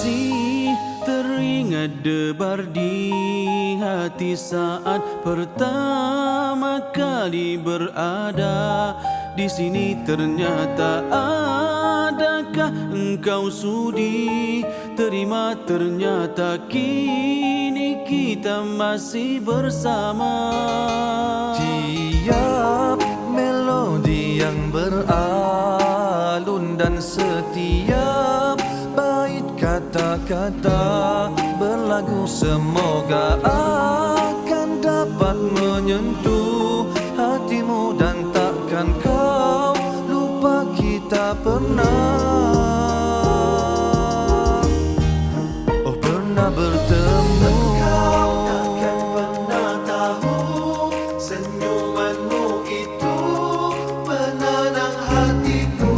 kasih, teringat debar di hati saat pertama kali berada di sini. Ternyata adakah engkau sudi terima? Ternyata kini kita masih bersama. Tiap melodi yang beralun dan setiap bait kata-kata berlagu semoga akan dapat menyentuh hatimu dan takkan kau lupa kita pernah bertemu. Engkau takkan pernah tahu senyumanmu itu menenang hatiku,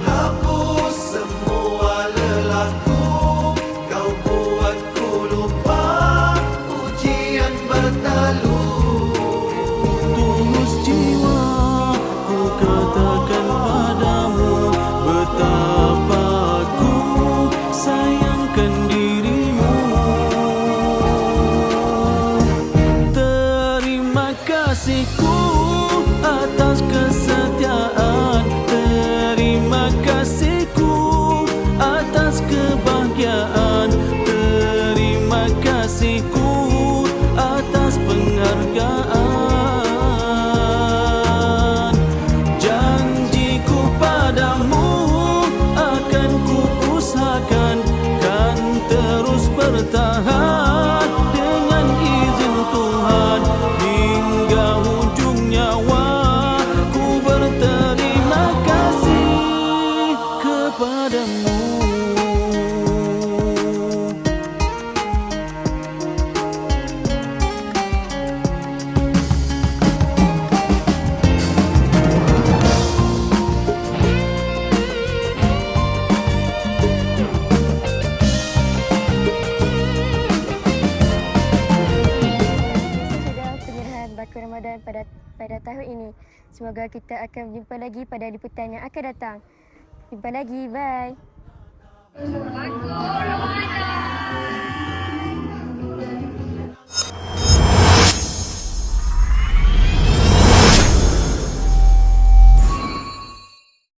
hapus semua lelahku, kau buatku lupa ujian bertalu. Tulus jiwa ku katakan padamu betapa ku sayangkan dirimu. Terima kasihku atas kesetiaan, terima kasihku atas kebahagiaan, terima kasihku atas penghargaan. Janjiku padamu akan ku usahakan, kan terus bertahan dengan izin Tuhan hingga ujung nyawa. Ku berterima kasih kepadamu. Baku Ramadan pada tahun ini. Semoga kita akan berjumpa lagi pada liputan yang akan datang. Jumpa lagi, bye. Baku Ramadan.